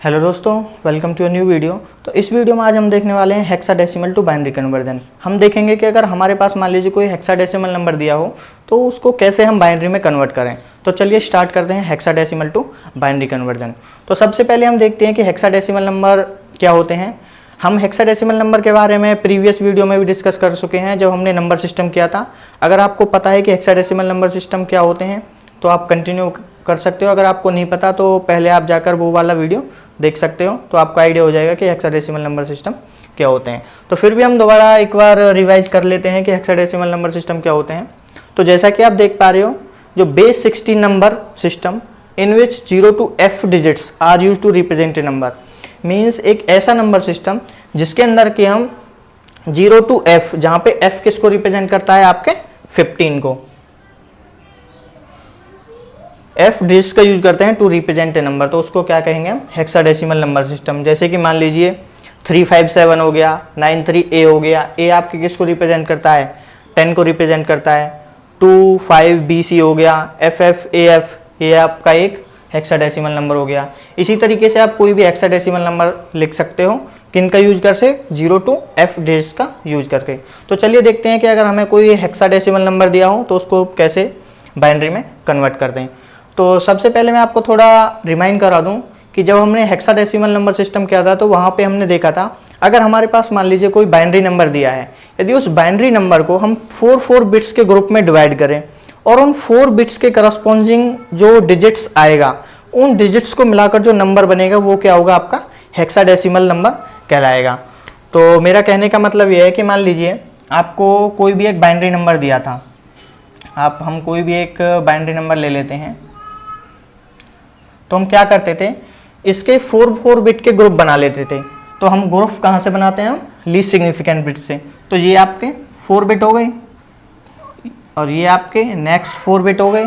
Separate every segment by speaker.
Speaker 1: Hello दोस्तों, welcome to a new video. तो इस वीडियो में आज हम देखने वाले हैं हेक्साडेसिमल टू बाइनरी कन्वर्जन। हम देखेंगे कि अगर हमारे पास मान लीजिए कोई हेक्साडेसिमल नंबर दिया हो तो उसको कैसे हम बाइनरी में कन्वर्ट करें। तो चलिए स्टार्ट करते हैं हेक्साडेसिमल टू बाइनरी कन्वर्जन। तो सबसे पहले हम देखते हैं कि हेक्साडेसिमल नंबर क्या होते हैं। हम हेक्साडेसिमल नंबर के बारे में प्रीवियस वीडियो में भी डिस्कस कर चुके हैं जब हमने नंबर सिस्टम किया था। अगर आपको पता है कि हेक्साडेसिमल नंबर सिस्टम क्या होते हैं तो आप कंटिन्यू कर सकते हो। अगर आपको नहीं पता तो पहले आप जाकर वो वाला वीडियो देख सकते हो, तो आपको आइडिया हो जाएगा कि हेक्साडेसिमल नंबर सिस्टम क्या होते हैं। तो फिर भी हम दोबारा एक बार रिवाइज कर लेते हैं कि हेक्साडेसिमल नंबर सिस्टम क्या होते हैं। तो जैसा कि आप देख पा रहे हो, जो base 16 number system in which 0 to F digits are use to represent a number, means एक ऐसा नंबर सिस्टम जिसके अंदर के हम 0 to F, जहाँ पे F किसको रिप्रेजेंट करता है, आपके 15 को, F डिजिट्स का यूज करते हैं टू रिप्रेजेंट ए नंबर, तो उसको क्या कहेंगे हम, हेक्साडेसिमल नंबर सिस्टम। जैसे कि मान लीजिए 357 हो गया, 93A हो गया। A आपके किसको रिप्रेजेंट करता है, 10 को रिप्रेजेंट करता है। 25BC हो गया, FFAF ये आपका एक हेक्साडेसिमल नंबर हो गया। इसी तरीके से आप कोई भी हेक्साडेसिमल नंबर लिख सकते हो, किन का यूज कर से, 0 to F डिजिट्स का यूज करके। तो चलिए देखते हैं कि अगर हमें कोई हेक्साडेसिमल नंबर दिया हो तो उसको कैसे बाइनरी में कन्वर्ट कर दें। तो सबसे पहले मैं आपको थोड़ा रिमाइंड करा दूं कि जब हमने हेक्साडेसिमल नंबर सिस्टम किया था तो वहाँ पे हमने देखा था, अगर हमारे पास मान लीजिए कोई बाइनरी नंबर दिया है, यदि उस बाइनरी नंबर को हम 4 बिट्स के ग्रुप में डिवाइड करें और उन 4 बिट्स के करस्पॉन्डिंग जो डिजिट्स आएगा, उन डिजिट्स को मिलाकर जो नंबर बनेगा वो क्या होगा, आपका हेक्साडेसिमल नंबर कहलाएगा। तो मेरा कहने का मतलब यह है कि मान लीजिए आपको कोई भी एक बाइनरी नंबर दिया था, हम कोई भी एक बाइनरी नंबर ले लेते हैं। तो हम क्या करते थे, इसके 4 बिट के ग्रुप बना लेते थे। तो हम ग्रुप कहाँ से बनाते हैं, हम लीस्ट सिग्निफिकेंट बिट से। तो ये आपके 4 बिट हो गए और ये आपके नेक्स्ट 4 बिट हो गए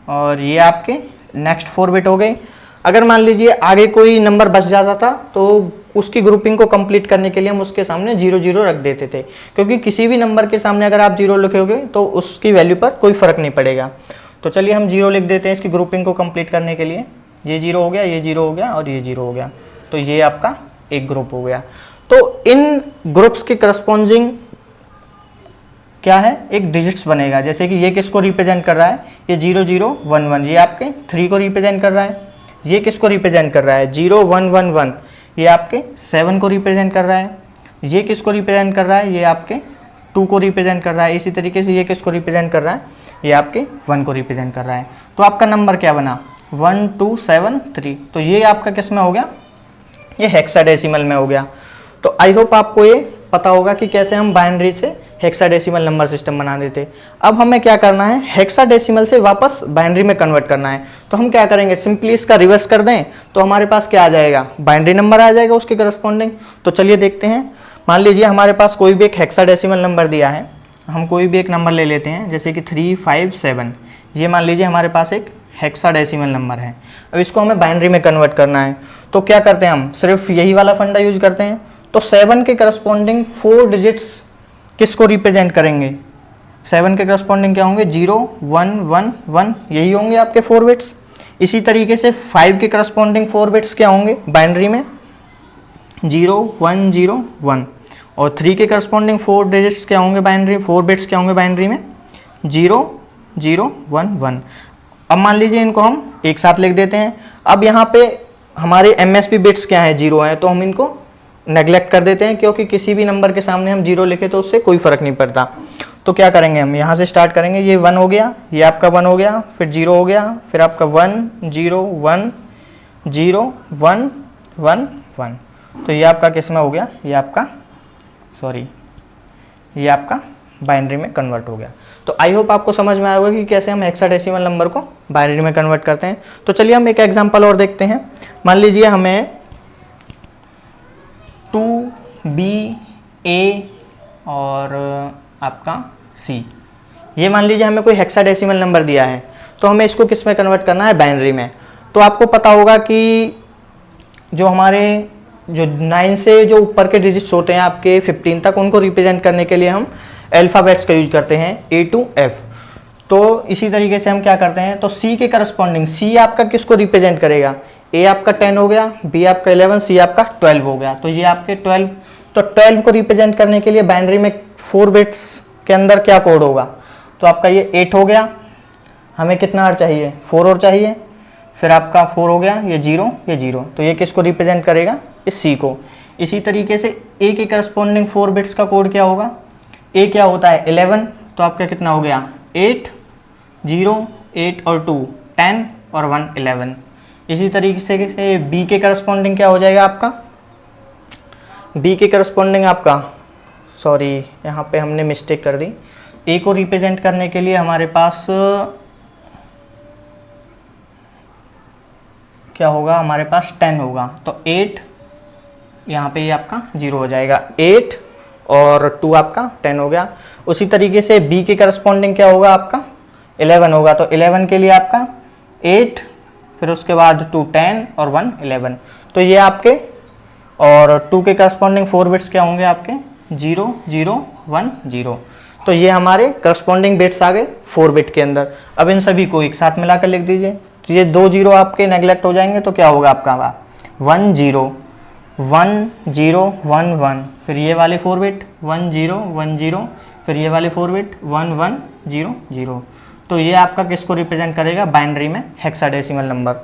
Speaker 1: और ये आपके नेक्स्ट 4 बिट हो गए। अगर मान लीजिए आगे कोई नंबर बच जाता था तो उसकी ग्रुपिंग को कंप्लीट करने के लिए हम उसके सामने 0 रख देते थे, क्योंकि किसी भी नंबर के सामने अगर आप 0 लिखोगे तो उसकी वैल्यू पर कोई फर्क नहीं पड़ेगा। तो चलिए हम 0 लिख देते हैं इसकी ग्रुपिंग को कंप्लीट करने के लिए। ये 0 हो गया, ये 0 हो गया और ये 0 हो गया। तो ये आपका एक ग्रुप हो गया। तो इन ग्रुप्स के करस्पॉन्डिंग क्या है, एक डिजिट्स बनेगा। जैसे कि ये किसको रिप्रेजेंट कर रहा है, ये 0 0 1 1, ये आपके 3 को रिप्रेजेंट कर रहा है। ये किसको रिप्रेजेंट कर रहा है, 0 1 1 1, ये आपके 7 को रिप्रेजेंट कर रहा है। ये किसको रिप्रेजेंट कर रहा है, ये आपके 2 को रिप्रेजेंट कर रहा है। इसी तरीके से ये किसको रिप्रेजेंट कर रहा है, ये आपके 1 को रिप्रेजेंट कर रहा है। तो आपका नंबर क्या बना, 1 2 7 3। तो ये आपका किस में हो गया, ये हेक्साडेसिमल में हो गया। तो आई होप आपको ये पता होगा कि कैसे हम बाइनरी से हेक्साडेसिमल नंबर सिस्टम बना देते। अब हमें क्या करना है, हेक्साडेसिमल से वापस बाइनरी में कन्वर्ट करना है। तो हम क्या करेंगे, सिंपली इसका रिवर्स कर दें तो हमारे पास क्या आ जाएगा, बाइनरी नंबर आ जाएगा उसके करस्पॉन्डिंग। तो चलिए देखते हैं। मान लीजिए हमारे पास कोई भी एक हेक्साडेसिमल नंबर दिया है, हम कोई भी एक नंबर ले लेते हैं, जैसे कि 357। ये मान लीजिए हमारे पास एक हेक्साडेसिमल नंबर है। अब इसको हमें बाइनरी में कन्वर्ट करना है। तो क्या करते हैं, हम सिर्फ यही वाला फंडा यूज करते हैं। तो 7 के करस्पॉन्डिंग 4 डिजिट्स किसको रिप्रेजेंट करेंगे, 7 के करस्पॉन्डिंग क्या होंगे, 0 1 1 1, यही होंगे आपके 4 बिट्स। इसी तरीके से 5 के करस्पॉन्डिंग 4 बिट्स क्या होंगे बाइनरी में, 0 1 0 1। और 3 के करस्पॉन्डिंग 4 डिजिट्स क्या होंगे बाइनरी, 4 बिट्स क्या होंगे बाइनरी में, 0 0 1 1। अब मान लीजिए इनको हम एक साथ लिख देते हैं। अब यहाँ पे हमारे MSB बिट्स क्या है, 0 है, तो हम इनको नेग्लेक्ट कर देते हैं, क्योंकि किसी भी नंबर के सामने हम 0 लिखे तो उससे कोई फर्क नहीं पड़ता। तो क्या करेंगे, हम यहाँ से स्टार्ट करेंगे। ये 1 हो गया, ये आपका 1 हो गया, फिर 0 हो गया, फिर आपका 1 0 1 0 1 1 1। तो ये आपका किस में हो गया, ये आपका ये आपका बाइनरी में कन्वर्ट हो गया। तो आई होप आपको समझ में आया होगा कि कैसे हम हेक्साडेसिमल नंबर को बाइनरी में कन्वर्ट करते हैं। तो चलिए हम एक एग्जांपल और देखते हैं। मान लीजिए हमें 2BA और आपका C, ये मान लीजिए हमें कोई हेक्साडेसिमल नंबर दिया है, तो हमें इसको किस में कन्वर्ट करना है, बाइनरी में। तो आपको पता होगा कि जो हमारे 9 से जो ऊपर के डिजिट्स होते हैं आपके 15 तक, उनको रिप्रेजेंट करने के लिए हम अल्फ़ाबेट्स का यूज करते हैं, A to F। तो इसी तरीके से हम क्या करते हैं, तो C के करस्पॉन्डिंग, C आपका किसको रिप्रेजेंट करेगा, ए आपका 10 हो गया, बी आपका 11, सी आपका 12 हो गया। तो ये आपके 12, तो 12 को रिप्रेजेंट करने के लिए बाइनरी में 4 बिट्स के अंदर क्या कोड होगा, तो आपका ये 8 हो गया, हमें कितना और चाहिए 4 और चाहिए, फिर आपका 4 हो गया, ये 0 ये 0, तो ये किसको रिप्रेजेंट करेगा, इस सी को। इसी तरीके से ए के करस्पॉन्डिंग 4 बिट्स का कोड क्या होगा, ए क्या होता है 11, तो आपका कितना हो गया 8 0 8 और 2 10 और 1 11। इसी तरीके से बी के करस्पॉन्डिंग क्या हो जाएगा आपका, बी के करस्पॉन्डिंग आपका, सॉरी यहाँ पे हमने मिस्टेक कर दी, ए को रिप्रेजेंट करने के लिए हमारे पास क्या होगा, हमारे पास 10 होगा, तो 8 यहाँ पे ये आपका 0 हो जाएगा, 8 और 2 आपका 10 हो गया। उसी तरीके से बी के करस्पॉन्डिंग क्या होगा आपका 11 होगा, तो 11 के लिए आपका 8 फिर उसके बाद 2 10 और 1 11, तो ये आपके, और 2 के करस्पॉन्डिंग 4 बिट्स क्या होंगे आपके 0 0 1 0, तो ये हमारे करस्पॉन्डिंग बिट्स आ गए 4 बिट के अंदर। अब इन सभी को एक साथ मिलाकर लिख दीजिए, तो ये 2 0 आपके नेगलेक्ट हो जाएंगे, तो क्या होगा आपका 1 0 1 0 1 1, फिर ये वाले 4 बिट 1 0 1 0, फिर ये वाले 4 बिट 1 1 0 0, तो ये आपका किसको रिप्रेजेंट करेगा बाइनरी में हेक्साडेसिमल नंबर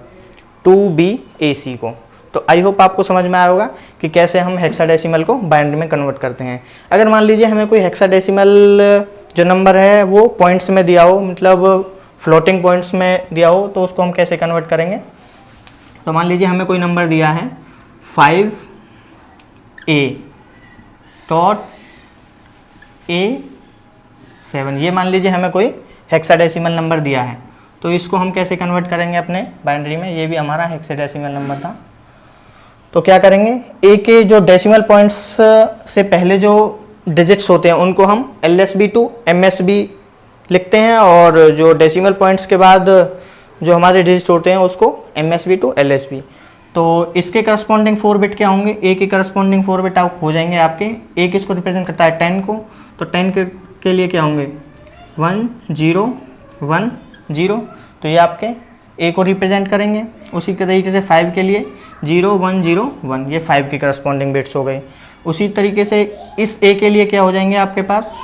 Speaker 1: 2BAC को। तो आई होप आपको समझ में आया होगा कि कैसे हम हेक्साडेसिमल को बाइनरी में कन्वर्ट करते हैं। अगर मान लीजिए हमें कोई हेक्साडेसिमल जो नंबर है वो पॉइंट्स में दिया हो, मतलब फ्लोटिंग पॉइंट्स में दिया हो, तो उसको हम कैसे कन्वर्ट करेंगे। तो मान लीजिए हमें कोई नंबर दिया है 5A.A7, ये मान लीजिए हमें कोई हेक्साडेसिमल नंबर दिया है, तो इसको हम कैसे कन्वर्ट करेंगे अपने बाइनरी में, ये भी हमारा हेक्साडेसिमल नंबर था। तो क्या करेंगे, ए के जो डेसिमल पॉइंट्स से पहले जो डिजिट्स होते हैं उनको हम LSB to MSB लिखते हैं, और जो डेसिमल पॉइंट्स के बाद जो हमारे डिजिट होते हैं उसको MSB to LSB। तो इसके करस्पॉन्डिंग 4 बिट क्या होंगे, ए के करस्पॉन्डिंग 4 बिट आप हो जाएंगे आपके, ए किसको रिप्रेजेंट करता है 10 को, तो 10 के लिए क्या होंगे 1 0 1 0, तो ये आपके ए को रिप्रेजेंट करेंगे। उसी के तरीके से 5 के लिए 0 1 0 1, ये 5 के करस्पॉन्डिंग बिट्स हो गए। उसी तरीके से इस ए के लिए क्या हो जाएंगे आपके पास,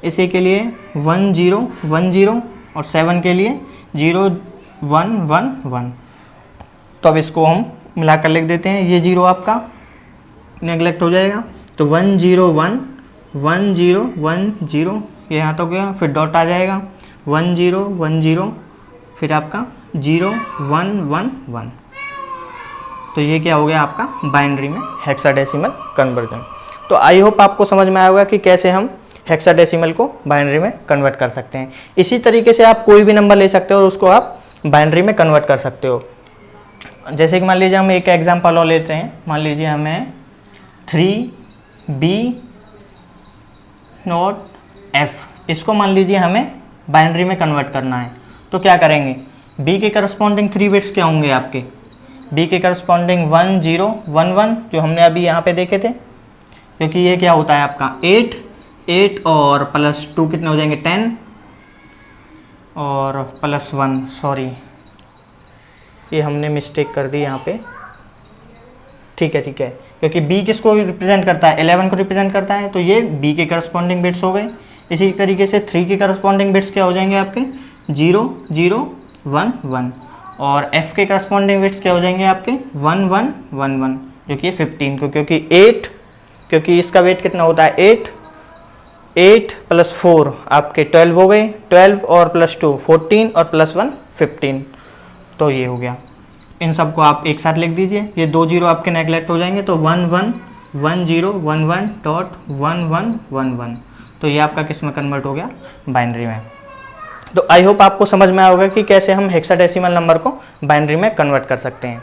Speaker 1: इस ए के लिए 1 0 1 0 और 7 के लिए 0 1 1 1, तो अब इसको हम मिलाकर लिख देते हैं, ये 0 आपका नेगलेक्ट हो जाएगा, तो 1 0 1 1 0 1 0, ये यहाँ तक गया, फिर डॉट आ जाएगा 1 0 1 0, फिर आपका 0 1 1 1, तो ये क्या हो गया आपका बाइनरी में हेक्साडेसिमल कन्वर्जन। तो आई होप आपको समझ में आया होगा कि कैसे हम हेक्साडेसिमल को बाइनरी में कन्वर्ट कर सकते हैं। इसी तरीके से आप कोई भी नंबर ले सकते हो और उसको आप बाइनरी में कन्वर्ट कर सकते हो। जैसे कि मान लीजिए हम एक एग्जांपल और लेते हैं, मान लीजिए हमें 3B.F, इसको मान लीजिए हमें बाइनरी में कन्वर्ट करना है, तो क्या करेंगे, B के करस्पॉन्डिंग 3 बिट्स क्या होंगे आपके, B के करस्पॉन्डिंग 1 0 1 1 जो हमने अभी यहाँ पे देखे थे, क्योंकि ये क्या होता है आपका 8 और प्लस 2 कितने हो जाएंगे 10 और प्लस 1, सॉरी ये हमने मिस्टेक कर दी यहाँ पे, ठीक है क्योंकि B किसको रिप्रेजेंट करता है 11 को रिप्रेजेंट करता है, तो ये B के करस्पॉन्डिंग बिट्स हो गए। इसी तरीके से 3 के करस्पॉन्डिंग बिट्स क्या हो जाएंगे आपके 0 0 1 1, और F के करस्पॉन्डिंग बिट्स क्या हो जाएंगे आपके 1 1 1 1, जो कि 15 को, क्योंकि 8, क्योंकि इसका वेट कितना होता है 8 प्लस 4 आपके 12 हो गए, 12 और प्लस 2 14 और प्लस 1 15, तो ये हो गया। इन सबको आप एक साथ लिख दीजिए, ये 2 0 आपके नेगलेक्ट हो जाएंगे, तो 1 1 1 0 1 1 डॉट 1 1 1 1, तो ये आपका किस में कन्वर्ट हो गया बाइनरी में। तो आई होप आपको समझ में आया होगा कि कैसे हम हेक्साडेसिमल नंबर को बाइनरी में कन्वर्ट कर सकते हैं।